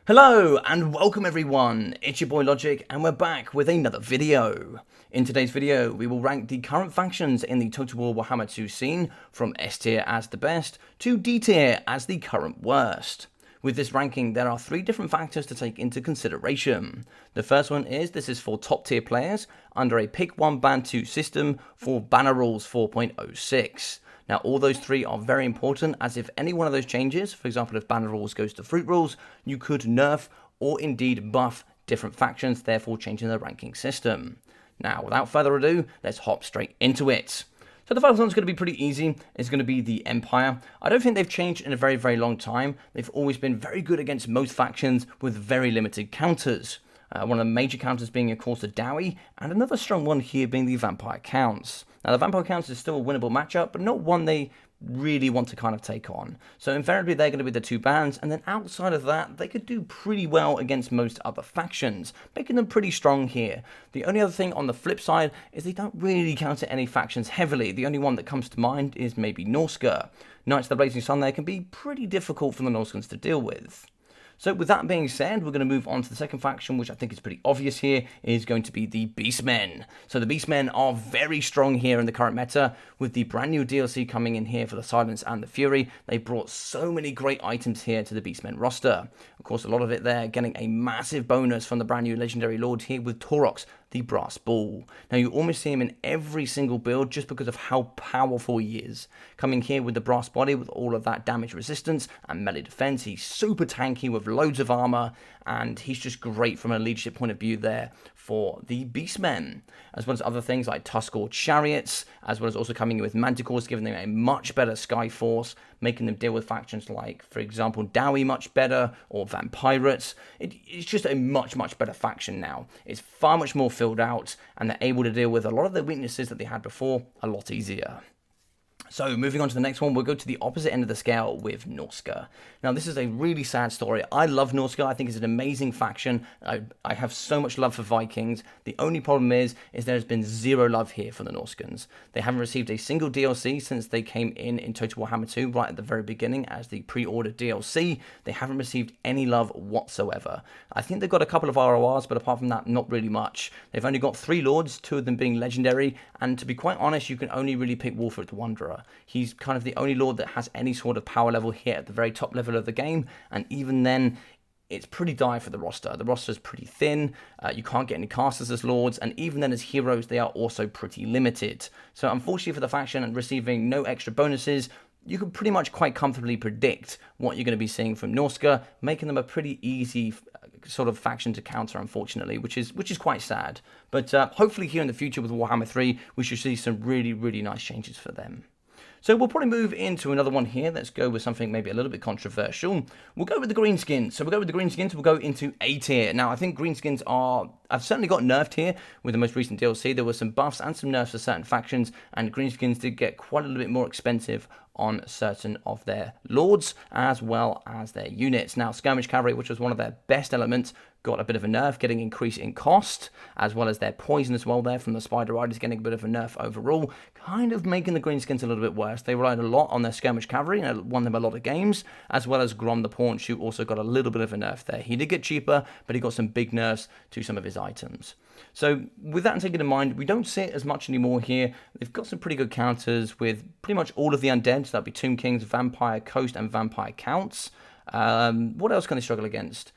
Hello and welcome everyone, it's your boy Logic and we're back with another video. In today's video we will rank the current factions in the Total War Warhammer 2 scene from S tier as the best to D tier as the current worst. With this ranking there are three different factors to take into consideration. The first one is this is for top tier players under a pick 1 ban 2 system for Banner Rules 4.06. Now, all those three are very important, as if any one of those changes, for example, if Banner Rules goes to Fruit Rules, you could nerf or indeed buff different factions, therefore changing the ranking system. Now, without further ado, let's hop straight into it. So the first one's going to be pretty easy. It's going to be the Empire. I don't think they've changed in a very, very long time. They've always been very good against most factions with very limited counters. One of the major counters being, of course, the Dowie, and another strong one here being the Vampire Counts. Now, the Vampire Counts is still a winnable matchup, but not one they really want to kind of take on. So invariably, they're going to be the two bans, and then outside of that, they could do pretty well against most other factions, making them pretty strong here. The only other thing on the flip side is they don't really counter any factions heavily. The only one that comes to mind is maybe Norska. Knights of the Blazing Sun there can be pretty difficult for the Norskans to deal with. So with that being said, we're going to move on to the second faction, which I think is pretty obvious here, is going to be the Beastmen. So the Beastmen are very strong here in the current meta, with the brand new DLC coming in here for the Silence and the Fury. They brought so many great items here to the Beastmen roster. Of course, a lot of it there getting a massive bonus from the brand new Legendary Lord here with Taurox, the Brass Bull. Now you almost see him in every single build just because of how powerful he is. Coming here with the brass body with all of that damage resistance and melee defense, he's super tanky with loads of armor, and he's just great from a leadership point of view there for the Beastmen, as well as other things like Tuskor Chariots, as well as also coming in with Manticores, giving them a much better Sky Force, making them deal with factions like, for example, Dowie much better, or Vampirates. It's just a much better faction now. It's far much more filled out, and they're able to deal with a lot of the weaknesses that they had before a lot easier. So moving on to the next one, we'll go to the opposite end of the scale with Norska. Now this is a really sad story. I love Norska. I think it's an amazing faction. I have so much love for Vikings. The only problem is there's been zero love here for the Norskans. They haven't received a single DLC since they came in Total Warhammer 2 right at the very beginning as the pre-ordered DLC. They haven't received any love whatsoever. I think they've got a couple of RORs, but apart from that, not really much. They've only got 3 lords, 2 of them being legendary, and to be quite honest, you can only really pick Wolfred the Wanderer. He's kind of the only lord that has any sort of power level here at the very top level of the game, and even then, it's pretty dire for the roster. The roster is pretty thin, you can't get any casters as lords, and even then as heroes, they are also pretty limited. So unfortunately for the faction and receiving no extra bonuses, you can pretty much quite comfortably predict what you're going to be seeing from Norska, making them a pretty easy sort of faction to counter, unfortunately, which is quite sad. But hopefully here in the future with Warhammer 3, we should see some really nice changes for them. So we'll probably move into another one here. Let's go with something maybe a little bit controversial. We'll go with the Greenskins. So we'll go with the Greenskins. We'll go into A tier. Now, I think Greenskins have certainly got nerfed here with the most recent DLC. There were some buffs and some nerfs for certain factions, and Greenskins did get quite a little bit more expensive on certain of their lords as well as their units. Now, Skirmish Cavalry, which was one of their best elements, got a bit of a nerf, getting increase in cost, as well as their poison as well there from the Spider Riders getting a bit of a nerf overall, kind of making the Greenskins a little bit worse. They relied a lot on their Skirmish Cavalry and it won them a lot of games, as well as Grom the Paunch, who also got a little bit of a nerf there. He did get cheaper, but he got some big nerfs to some of his items. So with that taken in mind, we don't see it as much anymore here. They've got some pretty good counters with pretty much all of the undead, so that'd be Tomb Kings, Vampire Coast, and Vampire Counts. What else can they struggle against?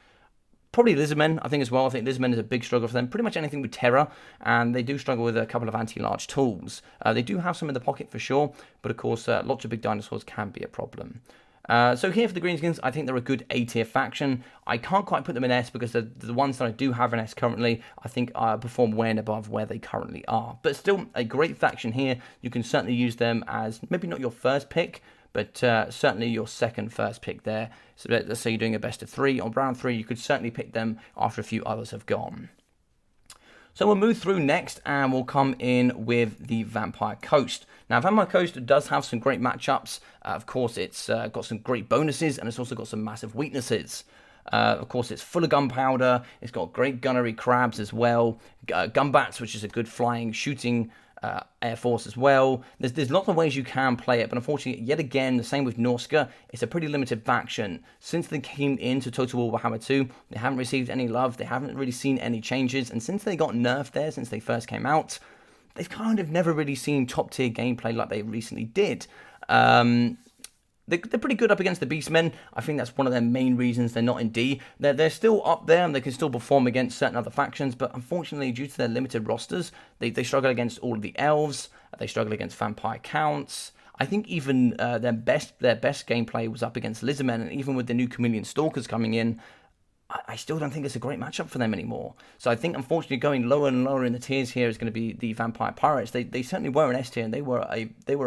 Probably Lizardmen, I think, as well. I think Lizardmen is a big struggle for them. Pretty much anything with Terror, and they do struggle with a couple of anti-large tools. They do have some in the pocket for sure, but of course, lots of big dinosaurs can be a problem. So here for the Greenskins, I think they're a good A tier faction. I can't quite put them in S because the ones that I do have in S currently, I think perform way and above where they currently are. But still, a great faction here. You can certainly use them as maybe not your first pick, but certainly your first pick there. So let's say you're doing a best of 3 on round 3, you could certainly pick them after a few others have gone. So we'll move through next and we'll come in with the Vampire Coast. Now, Vampire Coast does have some great matchups. Of course, it's got some great bonuses and it's also got some massive weaknesses. Of course, it's full of gunpowder. It's got great gunnery crabs as well. Gunbats, which is a good flying, shooting Air Force as well. There's lots of ways you can play it, but unfortunately, yet again, the same with Norska. It's a pretty limited faction. Since they came into Total War Warhammer 2, they haven't received any love, they haven't really seen any changes, and since they got nerfed there, since they first came out, they've kind of never really seen top-tier gameplay like they recently did. They're pretty good up against the Beastmen. I think that's one of their main reasons they're not in D. They're still up there and they can still perform against certain other factions, but unfortunately, due to their limited rosters, they struggle against all of the Elves, they struggle against Vampire Counts. I think even their best gameplay was up against Lizardmen, and even with the new Chameleon Stalkers coming in, I still don't think it's a great matchup for them anymore. So I think, unfortunately, going lower and lower in the tiers here is going to be the Vampire Pirates. They certainly were an S tier, and they were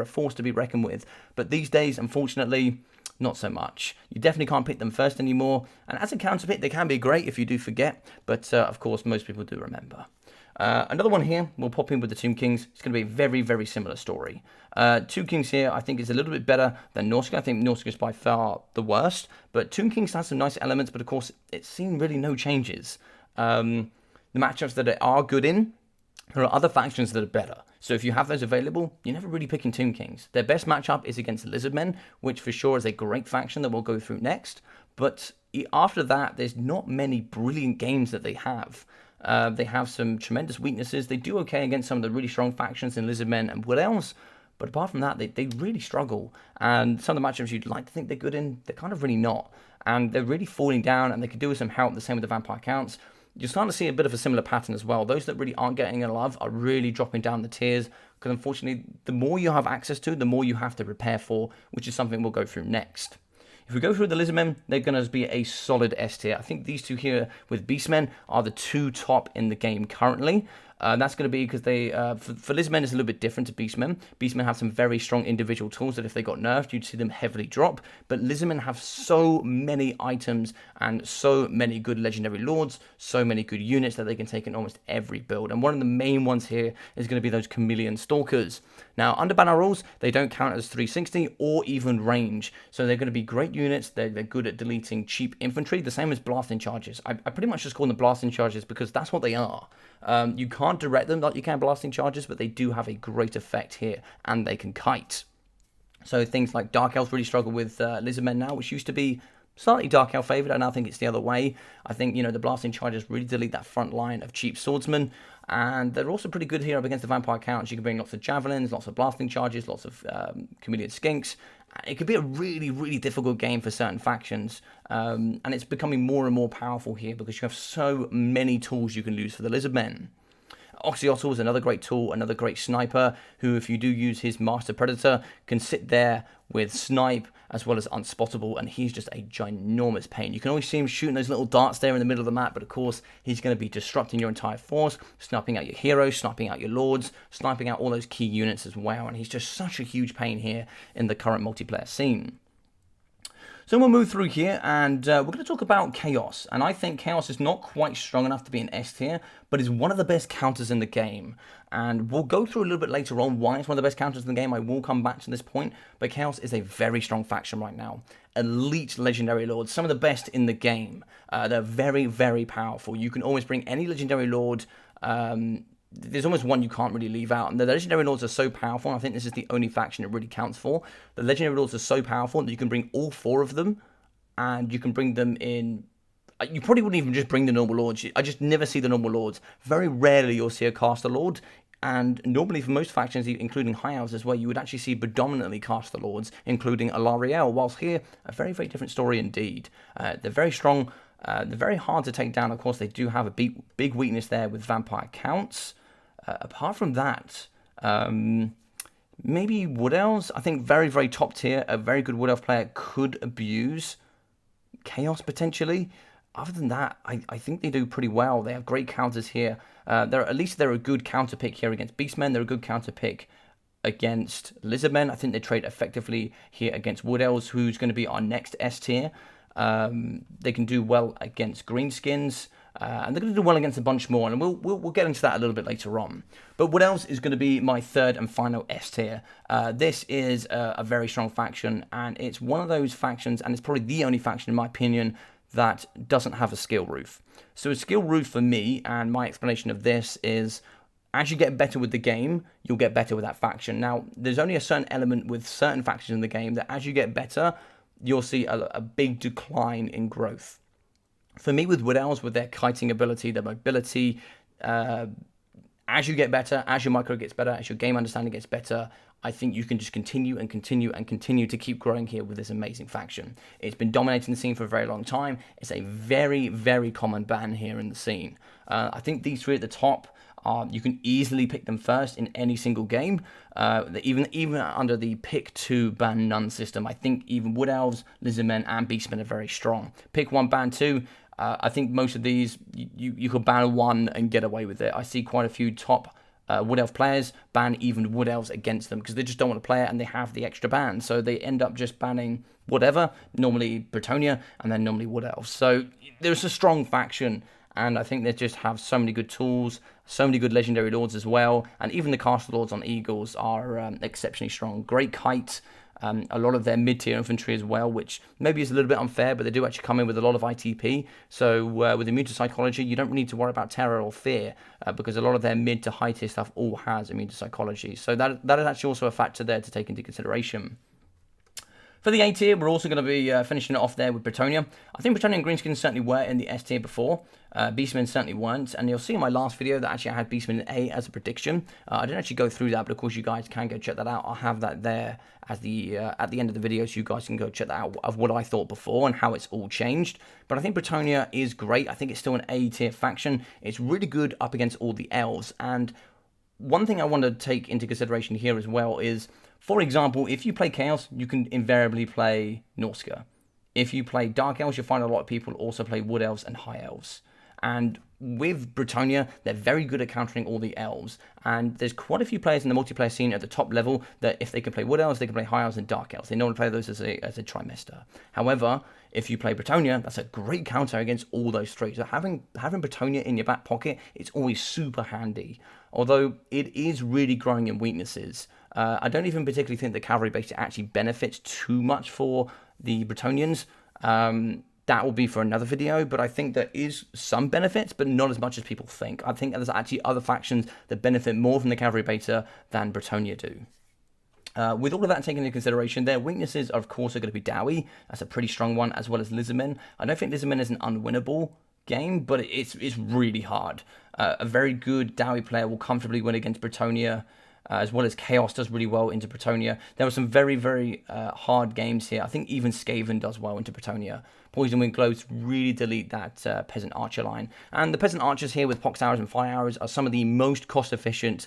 a force to be reckoned with. But these days, unfortunately, not so much. You definitely can't pick them first anymore. And as a counter pick, they can be great if you do forget. But, of course, most people do remember. Another one here, we'll pop in with the Tomb Kings. It's going to be a very, very similar story. Tomb Kings here, I think, is a little bit better than Norska. I think Norska is by far the worst. But Tomb Kings has some nice elements, but of course, it's seen really no changes. The matchups that it are good in, there are other factions that are better. So if you have those available, you're never really picking Tomb Kings. Their best matchup is against Lizardmen, which for sure is a great faction that we'll go through next. But after that, there's not many brilliant games that they have. They have some tremendous weaknesses. They do okay against some of the really strong factions in Lizardmen and Wood Elves, but apart from that, they really struggle. And some of the matchups you'd like to think they're good in, they're kind of really not. And they're really falling down, and they could do with some help. The same with the Vampire Counts. You're starting to see a bit of a similar pattern as well. Those that really aren't getting a love are really dropping down the tiers, because unfortunately, the more you have access to, the more you have to prepare for, which is something we'll go through next. If we go through the Lizardmen, they're going to be a solid S tier. I think these two here with Beastmen are the two top in the game currently. That's going to be because they, for Lizardmen, it's a little bit different to Beastmen. Beastmen have some very strong individual tools that if they got nerfed, you'd see them heavily drop. But Lizardmen have so many items and so many good legendary lords, so many good units that they can take in almost every build. And one of the main ones here is going to be those Chameleon Stalkers. Now, under banner rules, they don't count as 360 or even range. So they're going to be great units. They're good at deleting cheap infantry, the same as blasting charges. I pretty much just call them blasting charges because that's what they are. You can't direct them like you can blasting charges, but they do have a great effect here, and they can kite. So things like Dark Elves really struggle with Lizardmen now, which used to be slightly Dark Elf favoured. I now think it's the other way. I think, you know, the blasting charges really delete that front line of cheap swordsmen, and they're also pretty good here up against the Vampire Counts. You can bring lots of javelins, lots of blasting charges, lots of chameleon skinks. It could be a really, really difficult game for certain factions, and it's becoming more and more powerful here because you have so many tools you can use for the Lizardmen. Oxyotl is another great tool, another great sniper, who, if you do use his Master Predator, can sit there with snipe as well as unspottable, and he's just a ginormous pain. You can always see him shooting those little darts there in the middle of the map, but of course, he's going to be disrupting your entire force, sniping out your heroes, sniping out your lords, sniping out all those key units as well, and he's just such a huge pain here in the current multiplayer scene. So we'll move through here, and we're going to talk about Chaos. And I think Chaos is not quite strong enough to be an S tier, but is one of the best counters in the game. And we'll go through a little bit later on why it's one of the best counters in the game. I will come back to this point, but Chaos is a very strong faction right now. Elite Legendary Lords, some of the best in the game. They're very, very powerful. You can always bring any Legendary Lord. There's almost one you can't really leave out. And the Legendary Lords are so powerful, and I think this is the only faction it really counts for. The Legendary Lords are so powerful that you can bring all four of them, and you can bring them in. You probably wouldn't even just bring the normal Lords. I just never see the normal Lords. Very rarely you'll see a Caster Lord, and normally for most factions, including High Elves as well, you would actually see predominantly Caster Lords, including Alariel, whilst here, a very, very different story indeed. They're very strong. They're very hard to take down. Of course, they do have a big weakness there with Vampire Counts. Apart from that, maybe Wood Elves. I think very, very top tier. A very good Wood Elf player could abuse Chaos potentially. Other than that, I think they do pretty well. They have great counters here. At least they're a good counter pick here against Beastmen. They're a good counter pick against Lizardmen. I think they trade effectively here against Wood Elves, who's going to be our next S tier. They can do well against Greenskins. And they're going to do well against a bunch more, and we'll get into that a little bit later on. But what else is going to be my third and final S tier? This is a very strong faction, and it's one of those factions, and it's probably the only faction in my opinion that doesn't have a skill roof. So a skill roof for me, and my explanation of this is, As you get better with the game, you'll get better with that faction. Now, there's only a certain element with certain factions in the game that as you get better, you'll see a big decline in growth. For me, with Wood Elves, with their kiting ability, their mobility, as you get better, as your micro gets better, as your game understanding gets better, I think you can just continue and continue and continue to keep growing here with this amazing faction. It's been dominating the scene for a very long time. It's a very, very common ban here in the scene. I think these three at the top, you can easily pick them first in any single game. Even under the pick 2 ban none system, I think even Wood Elves, Lizardmen, and Beastmen are very strong. Pick 1, ban 2. I think most of these, you could ban 1 and get away with it. I see quite a few top Wood Elf players ban even Wood Elves against them because they just don't want to play it and they have the extra ban. So they end up just banning whatever, normally Bretonnia, and then normally Wood Elves. So there's a strong faction, and I think they just have so many good tools, so many good legendary lords as well, and even the castle lords on Eagles are exceptionally strong. Great kite. A lot of their mid-tier infantry as well, which maybe is a little bit unfair, but they do actually come in with a lot of ITP. So with immune to psychology, you don't need to worry about terror or fear because a lot of their mid to high tier stuff all has immune to psychology. So that is actually also a factor there to take into consideration. For the A tier, we're also going to be finishing it off there with Bretonnia. I think Bretonnia and Greenskins certainly were in the S tier before. Beastmen certainly weren't. And you'll see in my last video that actually I had Beastmen in A as a prediction. I didn't actually go through that, but of course you guys can go check that out. I'll have that there as the at the end of the video, so you guys can go check that out of what I thought before and how it's all changed. But I think Bretonnia is great. I think it's still an A tier faction. It's really good up against all the elves. And one thing I want to take into consideration here as well is, for example, if you play Chaos, you can invariably play Norska. If you play Dark Elves, you'll find a lot of people also play Wood Elves and High Elves. And with Bretonnia, they're very good at countering all the elves. And there's quite a few players in the multiplayer scene at the top level that if they can play Wood Elves, they can play High Elves and Dark Elves. They normally play those as a trimester. However, if you play Bretonnia, that's a great counter against all those three. So having Bretonnia in your back pocket, it's always super handy. Although it is really growing in weaknesses. I don't even particularly think the cavalry base actually benefits too much for the Bretonnians. That will be for another video, but I think there is some benefits, but not as much as people think. I think there's actually other factions that benefit more from the cavalry beta than Bretonnia do. With all of that taken into consideration, their weaknesses, of course, are going to be Dowie. That's a pretty strong one, as well as Lizardmen. I don't think Lizardmen is an unwinnable game, but it's really hard. A very good Dowie player will comfortably win against Bretonnia, as well as Chaos does really well into Bretonnia. There were some very, very hard games here. I think even Skaven does well into Bretonnia. Poison Wind Globes really delete that Peasant Archer line. And the Peasant Archers here with Pox Arrows and Fire Arrows are some of the most cost-efficient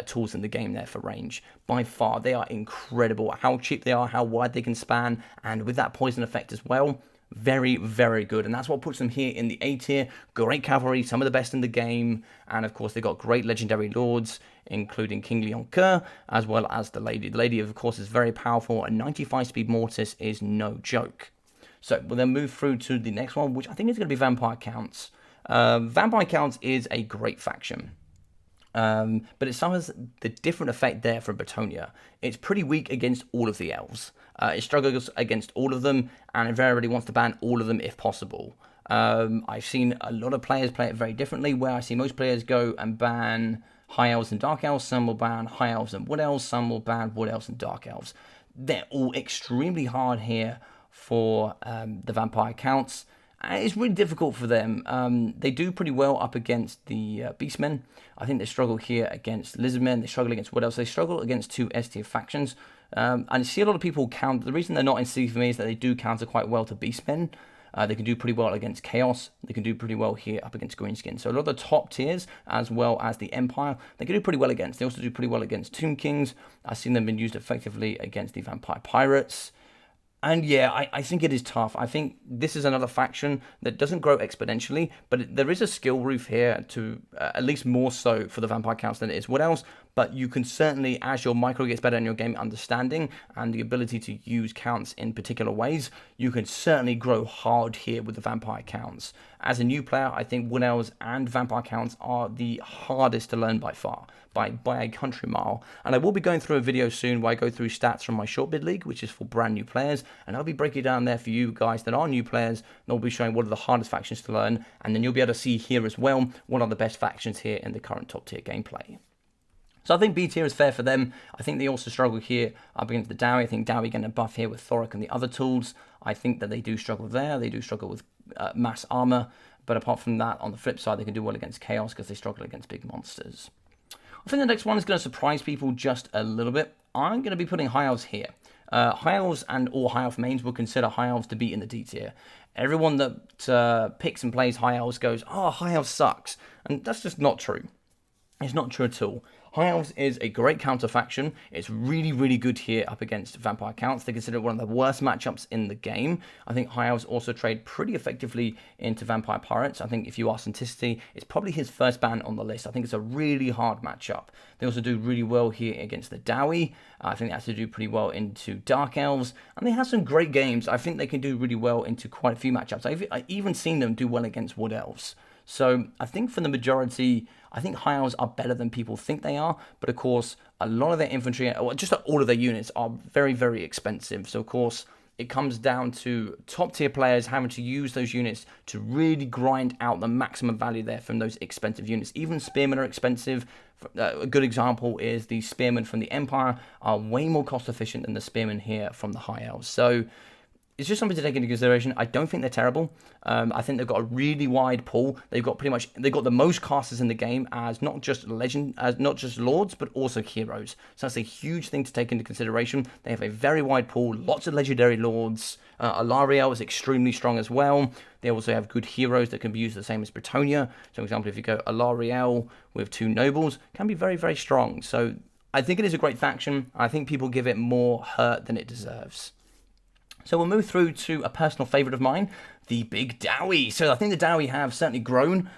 tools in the game there for range. By far, they are incredible. How cheap they are, how wide they can span, and with that poison effect as well. Very, very good, and that's what puts them here in the A tier. Great cavalry, some of the best in the game, and of course they've got great legendary lords, including King Leoncoeur, as well as the Lady. The Lady, of course, is very powerful, and 95 speed Mortis is no joke. So we'll then move through to the next one, which I think is going to be Vampire Counts. Vampire Counts is a great faction. But it suffers the different effect there from Bretonnia. It's pretty weak against all of the elves. It struggles against all of them, and invariably wants to ban all of them if possible. I've seen a lot of players play it very differently, where I see most players go and ban High Elves and Dark Elves. Some will ban High Elves and Wood Elves. Some will ban Wood Elves and Dark Elves. They're all extremely hard here for the Vampire Counts. It's really difficult for them. They do pretty well up against the Beastmen. I think they struggle here against Lizardmen. They struggle against what else? They struggle against two S-tier factions. And I see a lot of people count. The reason they're not in C for me is that they do counter quite well to Beastmen. They can do pretty well against Chaos. They can do pretty well here up against Greenskins. So a lot of the top tiers, as well as the Empire, they can do pretty well against. They also do pretty well against Tomb Kings. I've seen them been used effectively against the Vampire Pirates. And yeah, I think it is tough. I think this is another faction that doesn't grow exponentially, but there is a skill roof here to at least more so for the Vampire Counts than it is Wood Elves. but you can certainly, as your micro gets better in your game understanding and the ability to use counts in particular ways, you can certainly grow hard here with the vampire counts. As a new player, I think Wood Elves and vampire counts are the hardest to learn by far, by a country mile. And I will be going through a video soon where I go through stats from my short bid league, which is for brand new players, and I'll be breaking down there for you guys that are new players, and I'll be showing what are the hardest factions to learn, and then you'll be able to see here as well what are the best factions here in the current top tier gameplay. So I think B tier is fair for them. I think they also struggle here up against the Dowie. I think Dowie getting a buff here with Thoric and the other tools. I think that they do struggle there. They do struggle with mass armor. But apart from that, on the flip side, they can do well against Chaos because they struggle against big monsters. I think the next one is going to surprise people just a little bit. I'm going to be putting High Elves here. High Elves and all High Elf mains will consider High Elves to be in the D tier. Everyone that picks and plays High Elves goes, oh, High Elves sucks. And that's just not true. It's not true at all. High Elves is a great counter faction. It's really, really good here up against vampire counts. They consider it one of the worst matchups in the game. I think High Elves also trade pretty effectively into vampire pirates. I think if you ask Centicity, it's probably his first ban on the list. I think it's a really hard matchup. They also do really well here against the Dowie. I think they have to do pretty well into Dark Elves. And they have some great games. I think they can do really well into quite a few matchups. I've even seen them do well against Wood Elves. So I think for the majority, I think High Elves are better than people think they are. But of course, a lot of their infantry, or just all of their units, are very, very expensive. So of course, it comes down to top tier players having to use those units to really grind out the maximum value there from those expensive units. Even Spearmen are expensive. A good example is the Spearmen from the Empire are way more cost efficient than the Spearmen here from the High Elves. So it's just something to take into consideration. I don't think they're terrible. I think they've got a really wide pool. They've got the most casters in the game as not just lords, but also heroes. So that's a huge thing to take into consideration. They have a very wide pool, lots of legendary lords. Alariel is extremely strong as well. They also have good heroes that can be used the same as Bretonnia. So, for example, if you go Alariel with 2 nobles, can be very, very strong. So I think it is a great faction. I think people give it more hurt than it deserves. So we'll move through to a personal favourite of mine, the big Dowie. So I think the Dowie have certainly grown.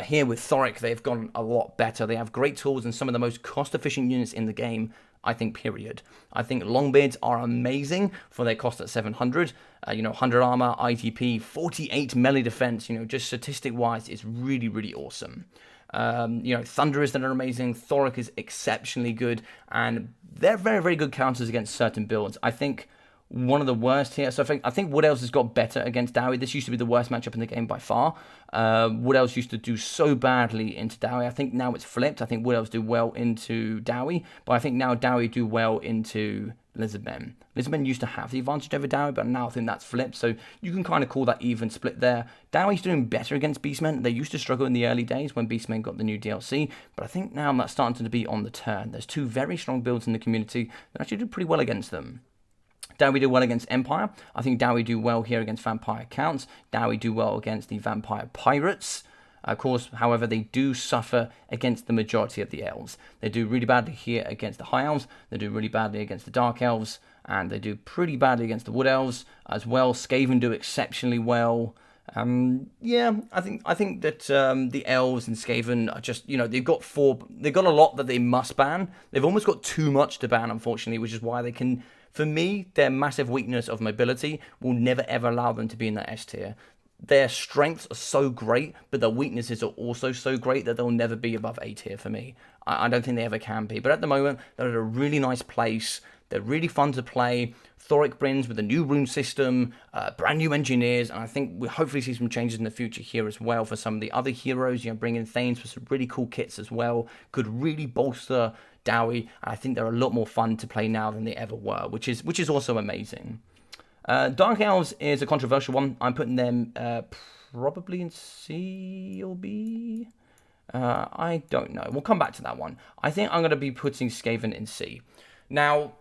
Here with Thoric, they've gone a lot better. They have great tools and some of the most cost-efficient units in the game, I think, period. I think Longbeards are amazing for their cost at 700. 100 armor, ITP, 48 melee defense, just statistic-wise, is really, really awesome. Thunderers that are amazing. Thoric is exceptionally good. And they're very, very good counters against certain builds. I think one of the worst here. So I think Wood Elves has got better against Dowie. This used to be the worst matchup in the game by far. Wood Elves used to do so badly into Dowie. I think now it's flipped. I think Wood Elves do well into Dowie, but I think now Dowie do well into Lizardmen. Lizardmen used to have the advantage over Dowie, but now I think that's flipped. So you can kind of call that even split there. Dowie's doing better against Beastmen. They used to struggle in the early days when Beastmen got the new DLC, but I think now that's starting to be on the turn. There's 2 very strong builds in the community that actually do pretty well against them. Dowie do well against Empire. I think Dowie do well here against Vampire Counts. Dowie do well against the Vampire Pirates. Of course, however, they do suffer against the majority of the Elves. They do really badly here against the High Elves. They do really badly against the Dark Elves. And they do pretty badly against the Wood Elves as well. Skaven do exceptionally well. I think that the Elves and Skaven are just, they've got a lot that they must ban. They've almost got too much to ban, unfortunately, which is why they can. For me, their massive weakness of mobility will never ever allow them to be in that S tier. Their strengths are so great, but their weaknesses are also so great that they'll never be above A tier for me. I don't think they ever can be. But at the moment, they're at a really nice place. They're really fun to play. Thoric brings with a new rune system, brand new engineers, and I think we'll hopefully see some changes in the future here as well for some of the other heroes. Bringing Thanes with some really cool kits as well could really bolster Dowie. I think they're a lot more fun to play now than they ever were, which is also amazing. Dark Elves is a controversial one. I'm putting them probably in C or B. I don't know. We'll come back to that one. I think I'm going to be putting Skaven in C. Now,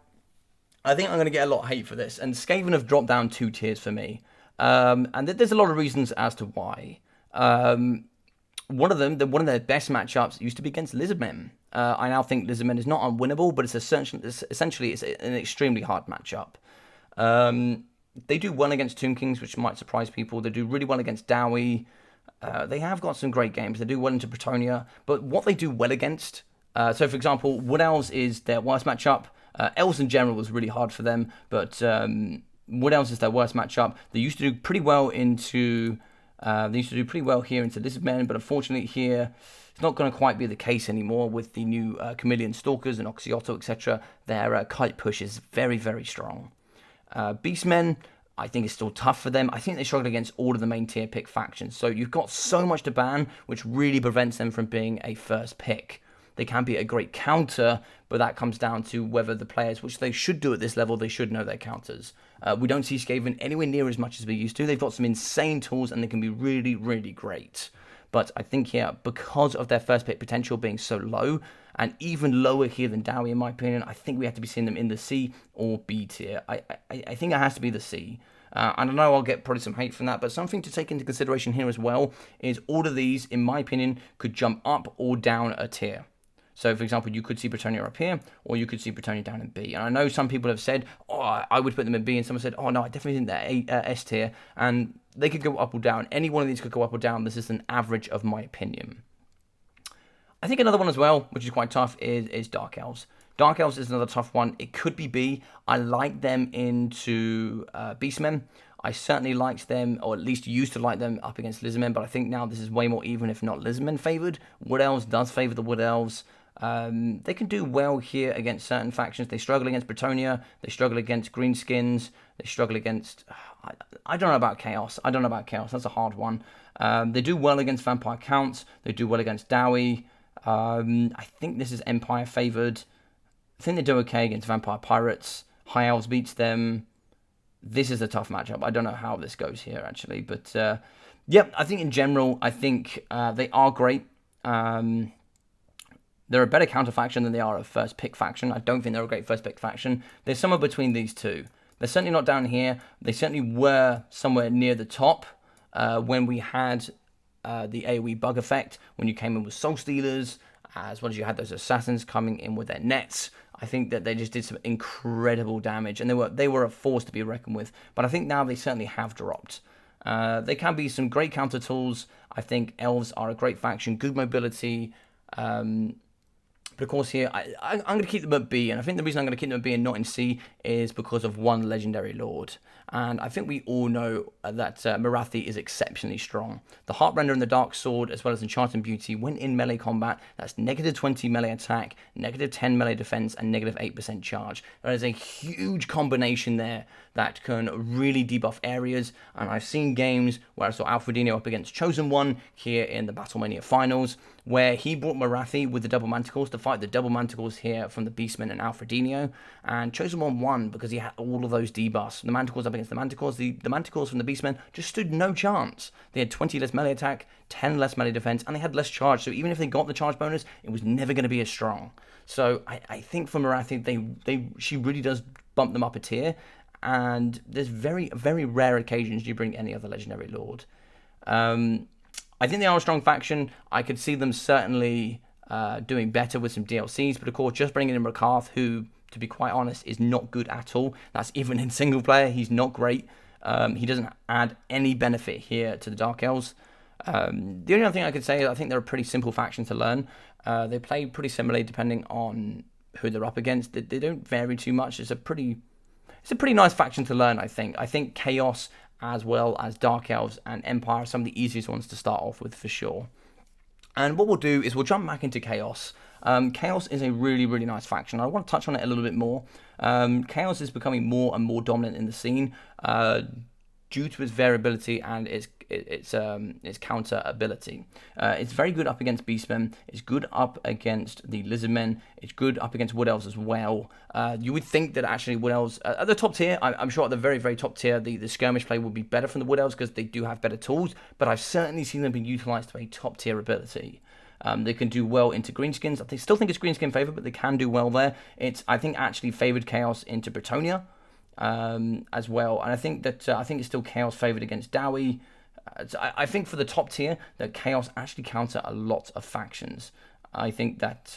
I think I'm going to get a lot of hate for this, and Skaven have dropped down 2 tiers for me. And there's a lot of reasons as to why. One of their best matchups used to be against Lizardmen. I now think Lizardmen is not unwinnable, but it's essentially an extremely hard matchup. They do well against Tomb Kings, which might surprise people. They do really well against Dowie. They have got some great games. They do well into Bretonnia. But what they do well against So, for example, Wood Elves is their worst matchup. Elves in general was really hard for them, but Wood Elves is their worst matchup. They used to do pretty well into here into Lizardmen, but unfortunately here it's not going to quite be the case anymore with the new Chameleon Stalkers and Oxyotto, etc. Their kite push is very, very strong. Beastmen, I think, is still tough for them. I think they struggle against all of the main tier pick factions. So you've got so much to ban, which really prevents them from being a first pick. They can be a great counter, but that comes down to whether the players, which they should do at this level, they should know their counters. We don't see Skaven anywhere near as much as we used to. They've got some insane tools and they can be really, really great. But I think here, because of their first pick potential being so low, and even lower here than Dowie, in my opinion, I think we have to be seeing them in the C or B tier. I think it has to be the C. I don't know, I'll get probably some hate from that, but something to take into consideration here as well is all of these, in my opinion, could jump up or down a tier. So, for example, you could see Bretonnia up here, or you could see Bretonnia down in B. And I know some people have said, oh, I would put them in B, and someone said, oh, no, I definitely think they're S tier. And they could go up or down. Any one of these could go up or down. This is an average of my opinion. I think another one as well, which is quite tough, is Dark Elves. Dark Elves is another tough one. It could be B. I like them into Beastmen. I certainly liked them, or at least used to like them up against Lizardmen, but I think now this is way more even, if not Lizardmen favoured. Wood Elves does favour the Wood Elves. They can do well here against certain factions. They struggle against Bretonnia. They struggle against Greenskins. They struggle against... I don't know about Chaos. That's a hard one. They do well against Vampire Counts. They do well against Dowie. I think this is Empire favoured. I think they do okay against Vampire Pirates. High Elves beats them. This is a tough matchup. I don't know how this goes here, actually. But, yeah, I think in general, I think they are great. They're a better counter faction than they are a first pick faction. I don't think they're a great first pick faction. They're somewhere between these two. They're certainly not down here. They certainly were somewhere near the top when we had the AoE bug effect, when you came in with Soul Stealers, as well as you had those assassins coming in with their nets. I think that they just did some incredible damage, and they were a force to be reckoned with. But I think now they certainly have dropped. They can be some great counter tools. I think Elves are a great faction, good mobility. But of course here, I'm going to keep them at B, and I think the reason I'm going to keep them at B and not in C is because of one legendary lord. And I think we all know that Morathi is exceptionally strong. The Heartrender and the Dark Sword, as well as Enchanted Beauty, when in melee combat, that's -20 melee attack, -10 melee defense, and -8% charge. There is a huge combination there that can really debuff areas, and I've seen games where I saw Alfredino up against Chosen One here in the Battlemania finals, where he brought Morathi with the double manticles to fight the double manticles here from the Beastmen and Alfredino, and Chosen One won because he had all of those debuffs. The manticles up against the manticles, the manticles from the Beastmen just stood no chance. They had 20 less melee attack, 10 less melee defense, and they had less charge, so even if they got the charge bonus, it was never going to be as strong. So I think for Morathi, she really does bump them up a tier, and there's very, very rare occasions you bring any other legendary lord. I think they are a strong faction. I could see them certainly doing better with some DLCs, but of course, just bringing in Rakarth, who, to be quite honest, is not good at all. That's even in single player. He's not great. He doesn't add any benefit here to the Dark Elves. The only other thing I could say is I think they're a pretty simple faction to learn. They play pretty similarly depending on who they're up against. They don't vary too much. It's a pretty nice faction to learn, I think. I think Chaos, as well as Dark Elves and Empire, are some of the easiest ones to start off with for sure. And what we'll do is we'll jump back into Chaos. Chaos is a really, really nice faction. I want to touch on it a little bit more. Chaos is becoming more and more dominant in the scene due to its variability and its counter ability. It's very good up against Beastmen. It's good up against the Lizardmen. It's good up against Wood Elves as well. You would think that actually Wood Elves at the top tier, I'm sure at the very, very top tier, the skirmish play would be better from the Wood Elves because they do have better tools. But I've certainly seen them being utilized to a top tier ability. They can do well into Greenskins. I still think it's Greenskin favored, but they can do well there. It's, I think, actually favored Chaos into Bretonnia as well, and I think that it's still Chaos favored against Dowie. I think for the top tier that Chaos actually counter a lot of factions. I think that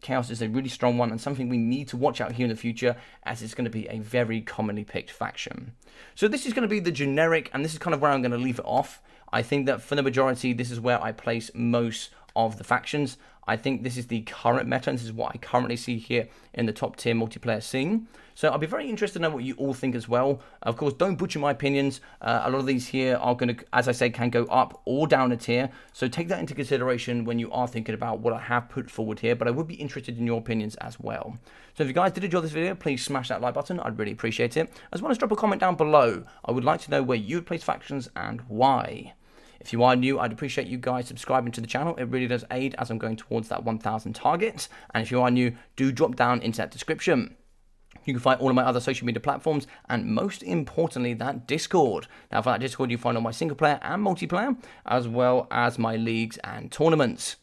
Chaos is a really strong one and something we need to watch out here in the future, as it's going to be a very commonly picked faction. So this is going to be the generic, and this is kind of where I'm going to leave it off. I think that for the majority, this is where I place most of the factions. I think this is the current meta, and this is what I currently see here in the top tier multiplayer scene. So I'll be very interested to know what you all think as well. Of course, don't butcher my opinions. A lot of these here are going to, as I said, can go up or down a tier. So take that into consideration when you are thinking about what I have put forward here. But I would be interested in your opinions as well. So if you guys did enjoy this video, please smash that like button. I'd really appreciate it. As well as drop a comment down below. I would like to know where you would place factions and why. If you are new, I'd appreciate you guys subscribing to the channel. It really does aid as I'm going towards that 1,000 target. And if you are new, do drop down into that description. You can find all of my other social media platforms, and most importantly, that Discord. Now, for that Discord, you find all my single player and multiplayer, as well as my leagues and tournaments.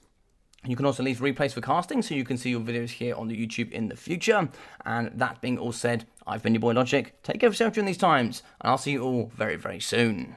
You can also leave replays for casting, so you can see your videos here on the YouTube in the future. And that being all said, I've been your boy Logic. Take care of yourself during these times, and I'll see you all very, very soon.